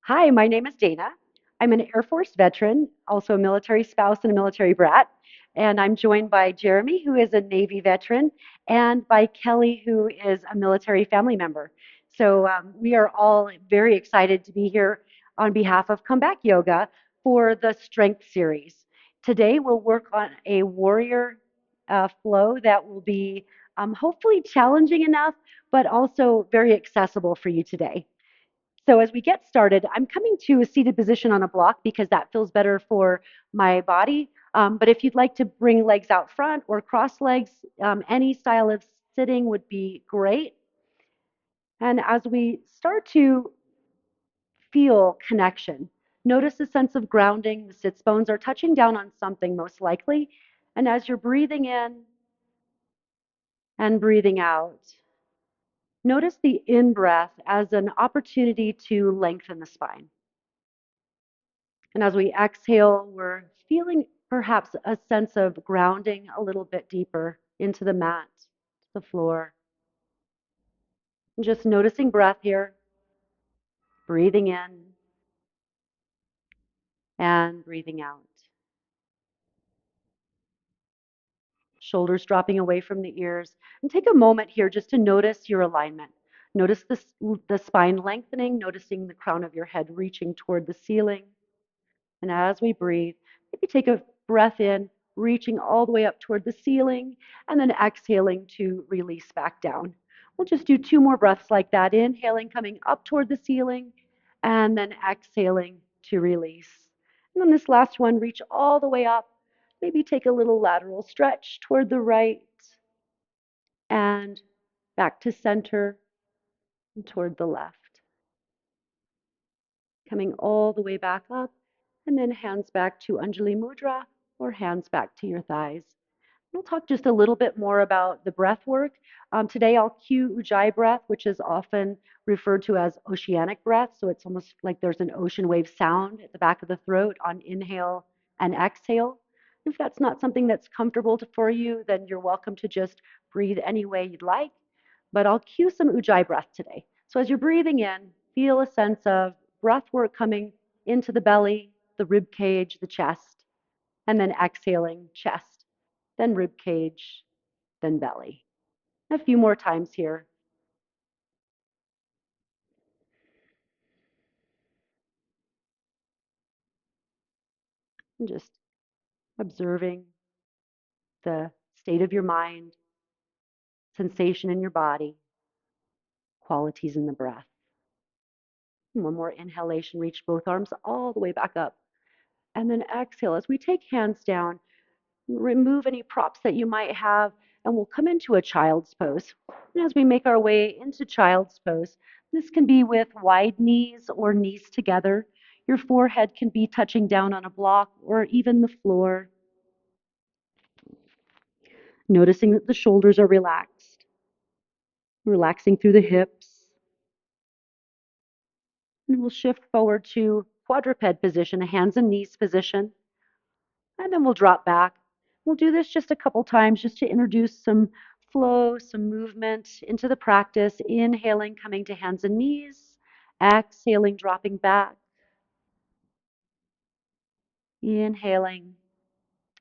Hi, my name is Dana. I'm an Air Force veteran, also a military spouse and a military brat. And I'm joined by Jeremy, who is a Navy veteran, and by Kelly, who is a military family member. So we are all very excited to be here on behalf of Comeback Yoga for the Strength Series. Today, we'll work on a warrior flow that will be hopefully challenging enough, but also very accessible for you today. So as we get started, I'm coming to a seated position on a block because that feels better for my body. But if you'd like to bring legs out front or cross legs, any style of sitting would be great. And as we start to feel connection, notice a sense of grounding. The sits bones are touching down on something most likely. And as you're breathing in and breathing out, notice the in breath as an opportunity to lengthen the spine. And as we exhale, we're feeling perhaps a sense of grounding a little bit deeper into the mat, the floor. And just noticing breath here, breathing in and breathing out. Shoulders dropping away from the ears. And take a moment here just to notice your alignment. Notice the spine lengthening, noticing the crown of your head reaching toward the ceiling. And as we breathe, maybe take a breath in, reaching all the way up toward the ceiling, and then exhaling to release back down. We'll just do two more breaths like that. Inhaling, coming up toward the ceiling, and then exhaling to release. And then this last one, reach all the way up. Maybe take a little lateral stretch toward the right and back to center and toward the left. Coming all the way back up, and then hands back to Anjali Mudra or hands back to your thighs. We'll talk just a little bit more about the breath work. Today I'll cue Ujjayi breath, which is often referred to as oceanic breath. So it's almost like there's an ocean wave sound at the back of the throat on inhale and exhale. If that's not something that's comfortable for you, then you're welcome to just breathe any way you'd like. But I'll cue some Ujjayi breath today. So as you're breathing in, feel a sense of breath work coming into the belly, the rib cage, the chest, and then exhaling, chest, then rib cage, then belly. A few more times here. And just observing the state of your mind, sensation in your body, qualities in the breath. And one more inhalation, reach both arms all the way back up. And then exhale as we take hands down, remove any props that you might have, and we'll come into a child's pose. And as we make our way into child's pose, this can be with wide knees or knees together. Your forehead can be touching down on a block or even the floor. Noticing that the shoulders are relaxed, relaxing through the hips. And we'll shift forward to quadruped position, a hands and knees position. And then we'll drop back. We'll do this just a couple times just to introduce some flow, some movement into the practice. Inhaling, coming to hands and knees. Exhaling, dropping back. Inhaling.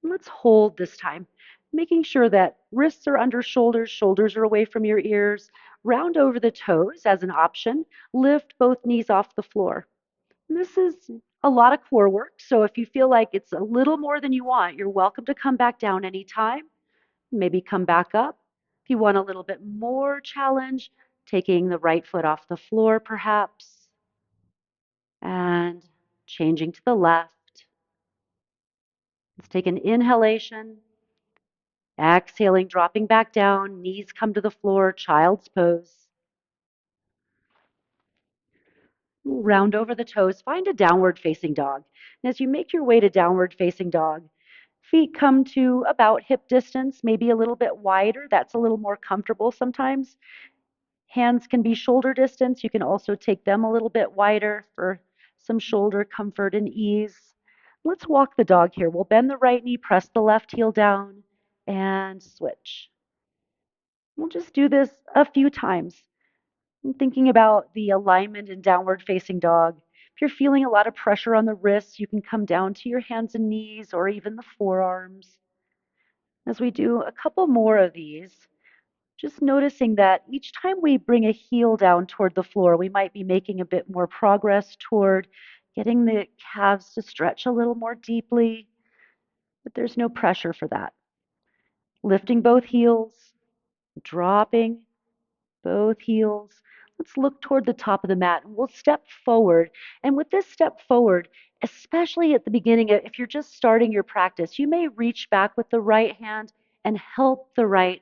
Let's hold this time, making sure that wrists are under shoulders, shoulders are away from your ears. Round over the toes as an option. Lift both knees off the floor. This is a lot of core work, so if you feel like it's a little more than you want, you're welcome to come back down anytime. Maybe come back up. If you want a little bit more challenge, taking the right foot off the floor perhaps, and changing to the left. Let's take an inhalation, exhaling, dropping back down, knees come to the floor, child's pose. Round over the toes, find a downward facing dog. And as you make your way to downward facing dog, feet come to about hip distance, maybe a little bit wider. That's a little more comfortable sometimes. Hands can be shoulder distance. You can also take them a little bit wider for some shoulder comfort and ease. Let's walk the dog here. We'll bend the right knee, press the left heel down, and switch. We'll just do this a few times. I'm thinking about the alignment in downward facing dog. If you're feeling a lot of pressure on the wrists, you can come down to your hands and knees or even the forearms. As we do a couple more of these, just noticing that each time we bring a heel down toward the floor, we might be making a bit more progress toward getting the calves to stretch a little more deeply, but there's no pressure for that. Lifting both heels, dropping both heels. Let's look toward the top of the mat and we'll step forward. And with this step forward, especially at the beginning, if you're just starting your practice, you may reach back with the right hand and help the right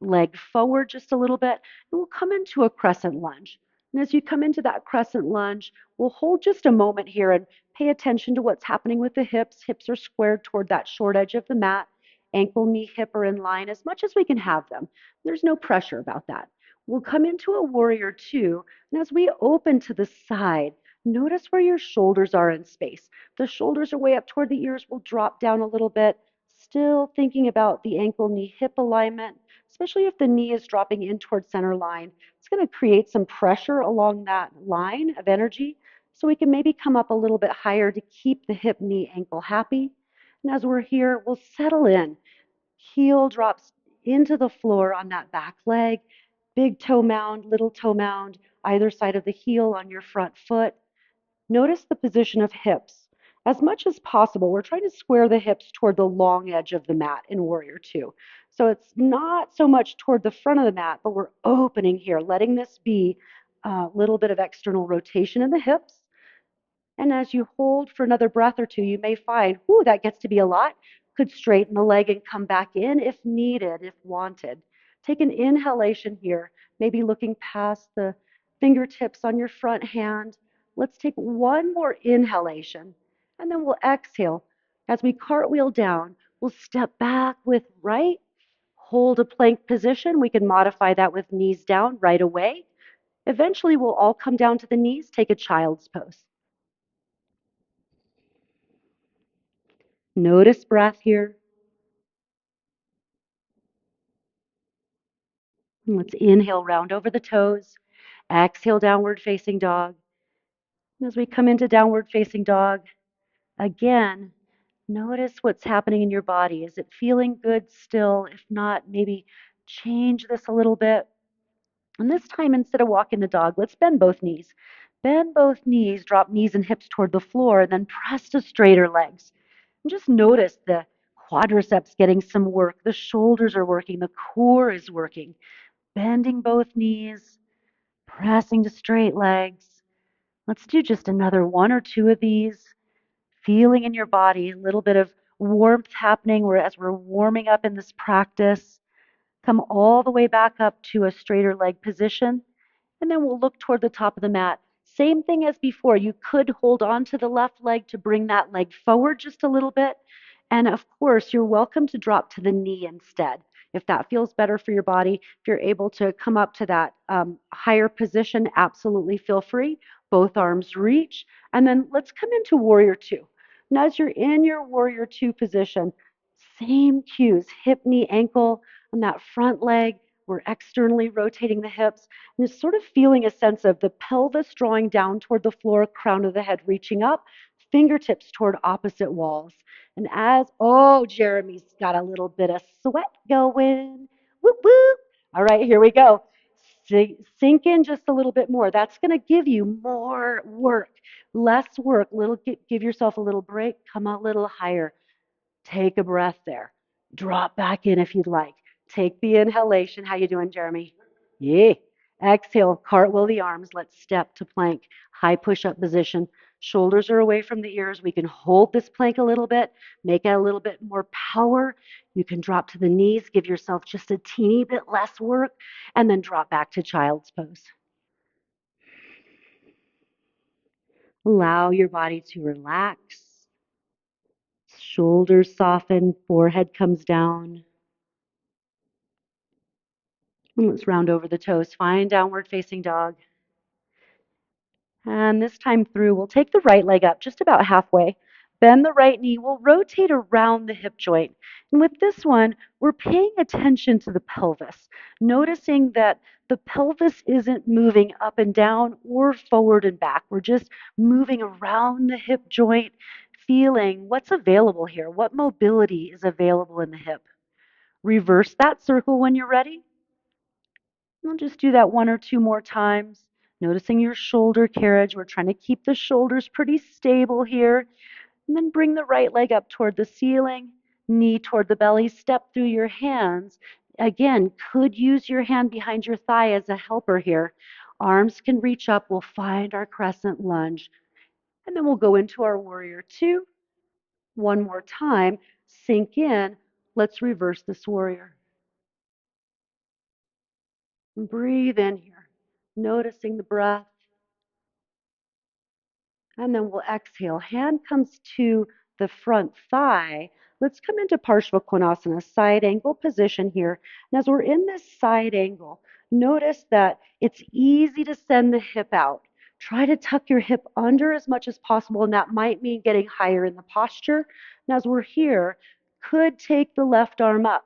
leg forward just a little bit. And we'll come into a crescent lunge. And as you come into that crescent lunge, we'll hold just a moment here and pay attention to what's happening with the hips. Hips are squared toward that short edge of the mat. Ankle, knee, hip are in line as much as we can have them. There's no pressure about that. We'll come into a warrior two, and as we open to the side, notice where your shoulders are in space. The shoulders are way up toward the ears. We'll drop down a little bit, still thinking about the ankle, knee, hip alignment, especially if the knee is dropping in toward center line. It's going to create some pressure along that line of energy, so we can maybe come up a little bit higher to keep the hip, knee, ankle happy. And as we're here, we'll settle in. Heel drops into the floor on that back leg. Big toe mound, little toe mound, either side of the heel on your front foot. Notice the position of hips. As much as possible, we're trying to square the hips toward the long edge of the mat in Warrior Two. So it's not so much toward the front of the mat, but we're opening here, letting this be a little bit of external rotation in the hips. And as you hold for another breath or two, you may find, ooh, that gets to be a lot. Could straighten the leg and come back in if needed, if wanted. Take an inhalation here, maybe looking past the fingertips on your front hand. Let's take one more inhalation, and then we'll exhale. As we cartwheel down, we'll step back with right, hold a plank position. We can modify that with knees down right away. Eventually, we'll all come down to the knees, take a child's pose. Notice breath here. Let's inhale, round over the toes. Exhale, downward facing dog. As we come into downward facing dog, again, notice what's happening in your body. Is it feeling good still? If not, maybe change this a little bit. And this time, instead of walking the dog, let's bend both knees. Bend both knees, drop knees and hips toward the floor, and then press to straighter legs. And just notice the quadriceps getting some work. The shoulders are working. The core is working. Bending both knees, pressing to straight legs. Let's do just another one or two of these. Feeling in your body, a little bit of warmth happening as we're warming up in this practice. Come all the way back up to a straighter leg position, and then we'll look toward the top of the mat. Same thing as before. You could hold on to the left leg to bring that leg forward just a little bit. And of course, you're welcome to drop to the knee instead. If that feels better for your body, if you're able to come up to that higher position, absolutely feel free. Both arms reach. And then let's come into Warrior Two. Now, as you're in your Warrior Two position, same cues, hip, knee, ankle on that front leg. We're externally rotating the hips. And just sort of feeling a sense of the pelvis drawing down toward the floor, crown of the head reaching up, fingertips toward opposite walls. And oh, Jeremy's got a little bit of sweat going. Whoop, whoop. All right, here we go. Sink in just a little bit more. That's going to give you more work, less work. Give yourself a little break. Come a little higher. Take a breath there. Drop back in if you'd like. Take the inhalation. How you doing, Jeremy? Yeah. Exhale, cartwheel the arms. Let's step to plank. High push-up position. Shoulders are away from the ears. We can hold this plank a little bit, make it a little bit more power. You can drop to the knees, give yourself just a teeny bit less work, and then drop back to child's pose. Allow your body to relax. Shoulders soften, forehead comes down. And let's round over the toes. Find downward facing dog. And this time through, we'll take the right leg up just about halfway. Bend the right knee. We'll rotate around the hip joint. And with this one, we're paying attention to the pelvis, noticing that The pelvis isn't moving up and down or forward and back. We're just moving around the hip joint, feeling what's available here, what mobility is available in the hip. Reverse that circle when you're ready. We'll just do that one or two more times. Noticing your shoulder carriage. We're trying to keep the shoulders pretty stable here. And then bring the right leg up toward the ceiling, knee toward the belly, step through your hands. Again, could use your hand behind your thigh as a helper here. Arms can reach up. We'll find our crescent lunge. And then we'll go into our warrior two. One more time. Sink in. Let's reverse this warrior. And breathe in here, noticing the breath. And then we'll exhale. Hand comes to the front thigh. Let's come into Parshvakonasana, side angle position here. And as we're in this side angle, notice that it's easy to send the hip out. Try to tuck your hip under as much as possible, and that might mean getting higher in the posture. And as we're here, could take the left arm up.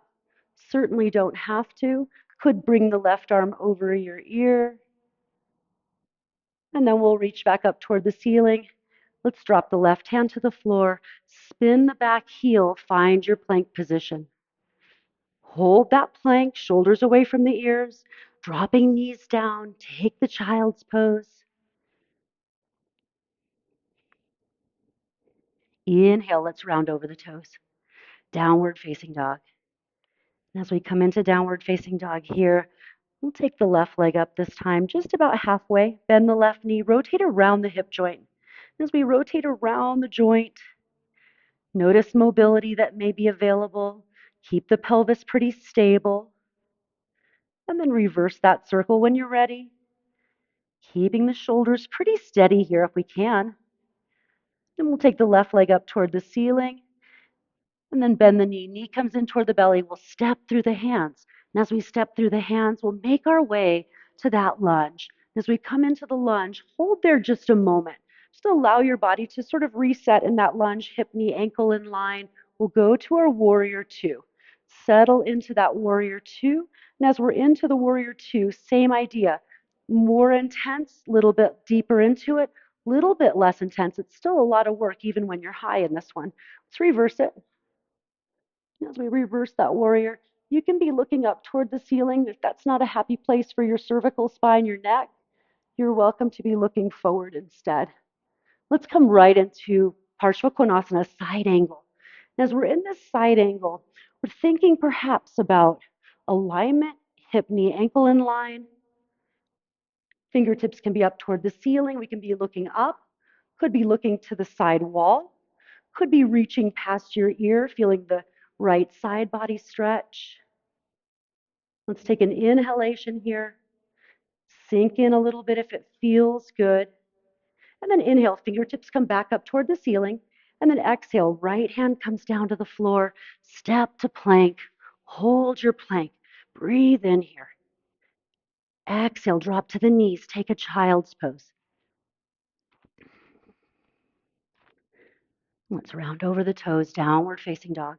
Certainly don't have to. Could bring the left arm over your ear. And then we'll reach back up toward the ceiling. Let's drop the left hand to the floor. Spin the back heel. Find your plank position. Hold that plank, shoulders away from the ears, dropping knees down. Take the child's pose. Inhale, let's round over the toes. Downward facing dog. And as we come into downward facing dog here, we'll take the left leg up this time, just about halfway. Bend the left knee, rotate around the hip joint. As we rotate around the joint, notice mobility that may be available. Keep the pelvis pretty stable. And then reverse that circle when you're ready. Keeping the shoulders pretty steady here if we can. Then we'll take the left leg up toward the ceiling. And then bend the knee. Knee comes in toward the belly. We'll step through the hands. And as we step through the hands, we'll make our way to that lunge. As we come into the lunge, hold there just a moment. Just allow your body to sort of reset in that lunge, hip, knee, ankle in line. We'll go to our warrior two. Settle into that warrior two. And as we're into the warrior two, same idea. More intense, a little bit deeper into it, a little bit less intense. It's still a lot of work even when you're high in this one. Let's reverse it. As we reverse that warrior, you can be looking up toward the ceiling. If that's not a happy place for your cervical spine, your neck, you're welcome to be looking forward instead. Let's come right into Parshvakonasana, side angle. As we're in this side angle, we're thinking perhaps about alignment, hip, knee, ankle in line. Fingertips can be up toward the ceiling. We can be looking up, could be looking to the side wall, could be reaching past your ear, feeling the right side body stretch. Let's take an inhalation here. Sink in a little bit if it feels good. And then inhale, fingertips come back up toward the ceiling. And then exhale, right hand comes down to the floor. Step to plank. Hold your plank. Breathe in here. Exhale, drop to the knees. Take a child's pose. Let's round over the toes, downward facing dog.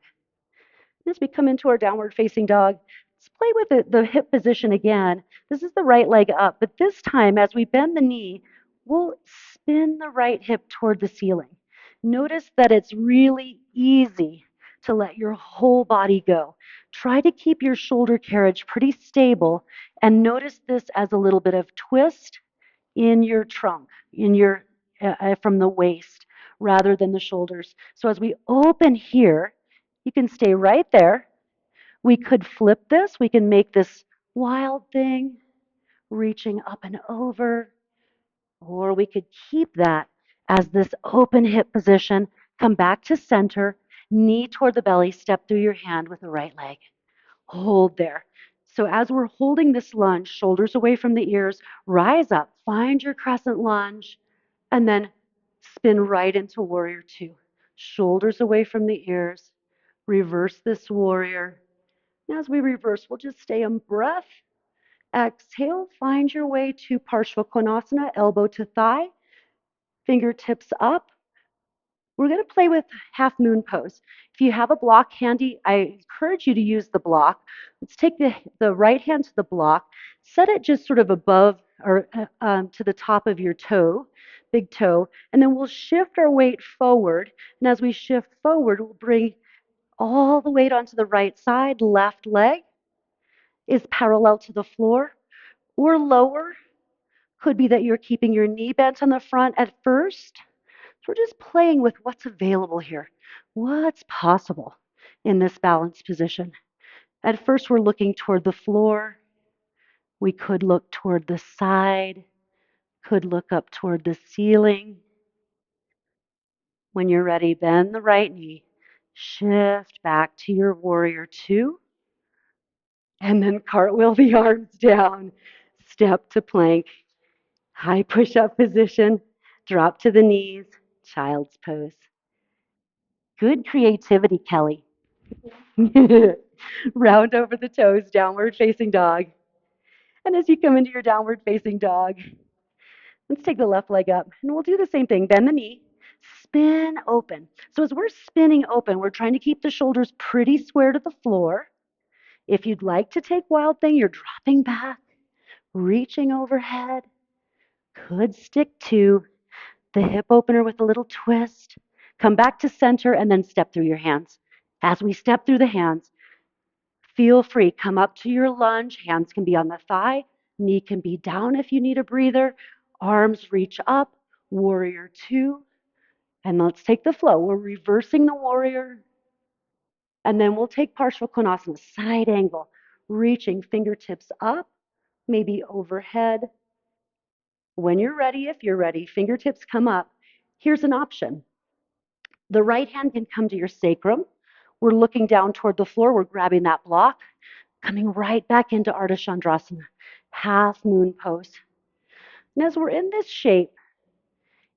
As we come into our downward facing dog, let's play with the hip position again. This is the right leg up, but this time as we bend the knee, we'll spin the right hip toward the ceiling. Notice that it's really easy to let your whole body go. Try to keep your shoulder carriage pretty stable and notice this as a little bit of twist in your trunk, in your from the waist rather than the shoulders. So as we open here, you can stay right there. We could flip this. We can make this wild thing, reaching up and over, or we could keep that as this open hip position. Come back to center, knee toward the belly, step through your hand with the right leg. Hold there. So as we're holding this lunge, shoulders away from the ears, rise up, find your crescent lunge, and then spin right into warrior two. Shoulders away from the ears. Reverse this warrior. As we reverse, we'll just stay in breath. Exhale, find your way to Parshvakonasana, elbow to thigh, fingertips up. We're going to play with half moon pose. If you have a block handy, I encourage you to use the block. Let's take the right hand to the block, set it just sort of above or to the top of your toe, big toe, and then we'll shift our weight forward. And as we shift forward, we'll bring all the weight onto the right side. Left leg is parallel to the floor or lower. Could be that you're keeping your knee bent on the front at first. So we're just playing with what's available here. What's possible in this balanced position? At first, we're looking toward the floor. We could look toward the side, could look up toward the ceiling. When you're ready, bend the right knee, shift back to your warrior two, and then cartwheel the arms down, step to plank, high push-up position, drop to the knees, child's pose. Good creativity, Kelly. Round over the toes, downward facing dog. And as you come into your downward facing dog, let's take the left leg up and we'll do the same thing. Bend the knee, spin open. So as we're spinning open, we're trying to keep the shoulders pretty square to the floor. If you'd like to take wild thing, you're dropping back, reaching overhead. Could stick to the hip opener with a little twist. Come back to center and then step through your hands. As we step through the hands, feel free, come up to your lunge. Hands can be on the thigh, knee can be down if you need a breather. Arms reach up, warrior two. And let's take the flow. We're reversing the warrior. And then we'll take partial konasana, side angle, reaching fingertips up, maybe overhead. When you're ready, if you're ready, fingertips come up. Here's an option. The right hand can come to your sacrum. We're looking down toward the floor. We're grabbing that block, coming right back into Ardha Chandrasana, half moon pose. And as we're in this shape,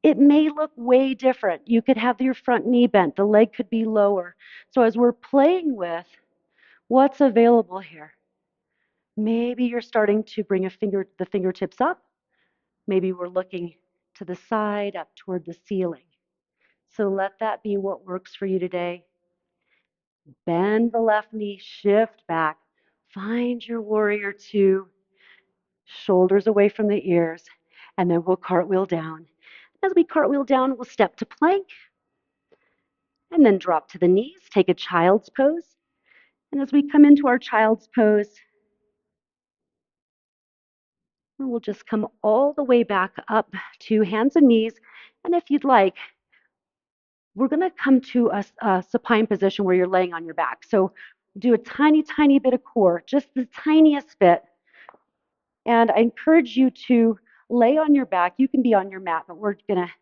it may look way different. You could have your front knee bent. The leg could be lower. So as we're playing with what's available here, maybe you're starting to bring the fingertips up. Maybe we're looking to the side, up toward the ceiling. So let that be what works for you today. Bend the left knee, shift back. Find your warrior two, shoulders away from the ears, and then we'll cartwheel down. As we cartwheel down, we'll step to plank, and then drop to the knees, take a child's pose. And as we come into our child's pose, we'll just come all the way back up to hands and knees. And if you'd like, we're going to come to a supine position where you're laying on your back. So do a tiny, tiny bit of core, just the tiniest bit. And I encourage you to lay on your back. You can be on your mat, but we're going to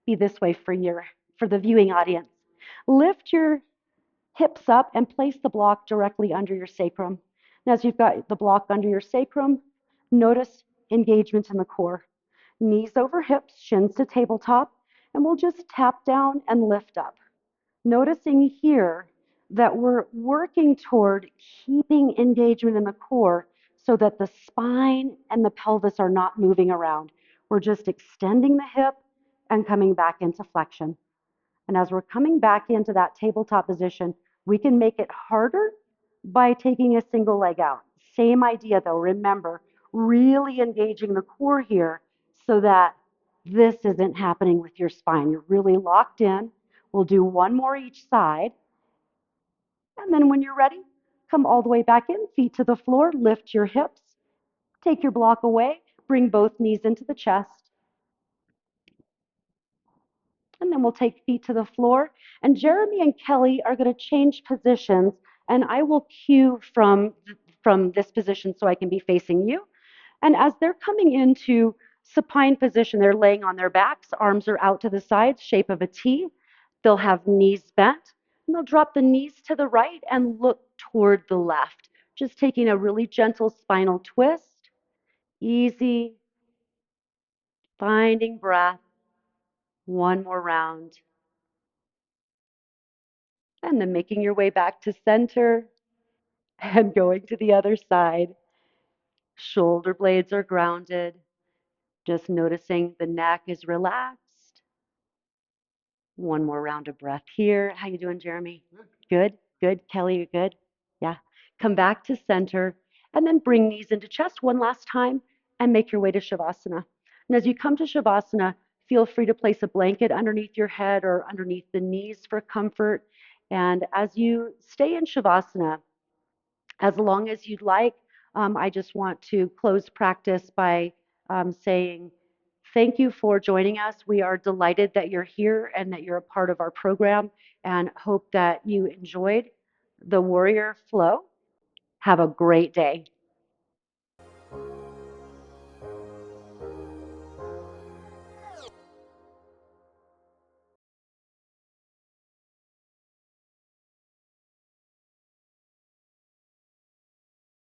be this way for the viewing audience. Lift your hips up and place the block directly under your sacrum. And as you've got the block under your sacrum, notice engagement in the core. Knees over hips, shins to tabletop, and we'll just tap down and lift up. Noticing here that we're working toward keeping engagement in the core so that the spine and the pelvis are not moving around. We're just extending the hip and coming back into flexion. And as we're coming back into that tabletop position, we can make it harder by taking a single leg out. Same idea though, remember, really engaging the core here so that this isn't happening with your spine. You're really locked in. We'll do one more each side. And then when you're ready, come all the way back in, feet to the floor, lift your hips, take your block away, bring both knees into the chest. And then we'll take feet to the floor. And Jeremy and Kelly are going to change positions, and I will cue from this position so I can be facing you. And as they're coming into supine position, they're laying on their backs, arms are out to the sides, shape of a T. They'll have knees bent, and they'll drop the knees to the right and look toward the left, just taking a really gentle spinal twist. Easy, finding breath. One more round. And then making your way back to center and going to the other side. Shoulder blades are grounded. Just noticing the neck is relaxed. One more round of breath here. How you doing, Jeremy? Good, good. Kelly, you good? Yeah. Come back to center and then bring knees into chest one last time and make your way to Shavasana. And as you come to Shavasana, feel free to place a blanket underneath your head or underneath the knees for comfort. And as you stay in Shavasana, as long as you'd like, I just want to close practice by saying thank you for joining us. We are delighted that you're here and that you're a part of our program and hope that you enjoyed the warrior flow. Have a great day.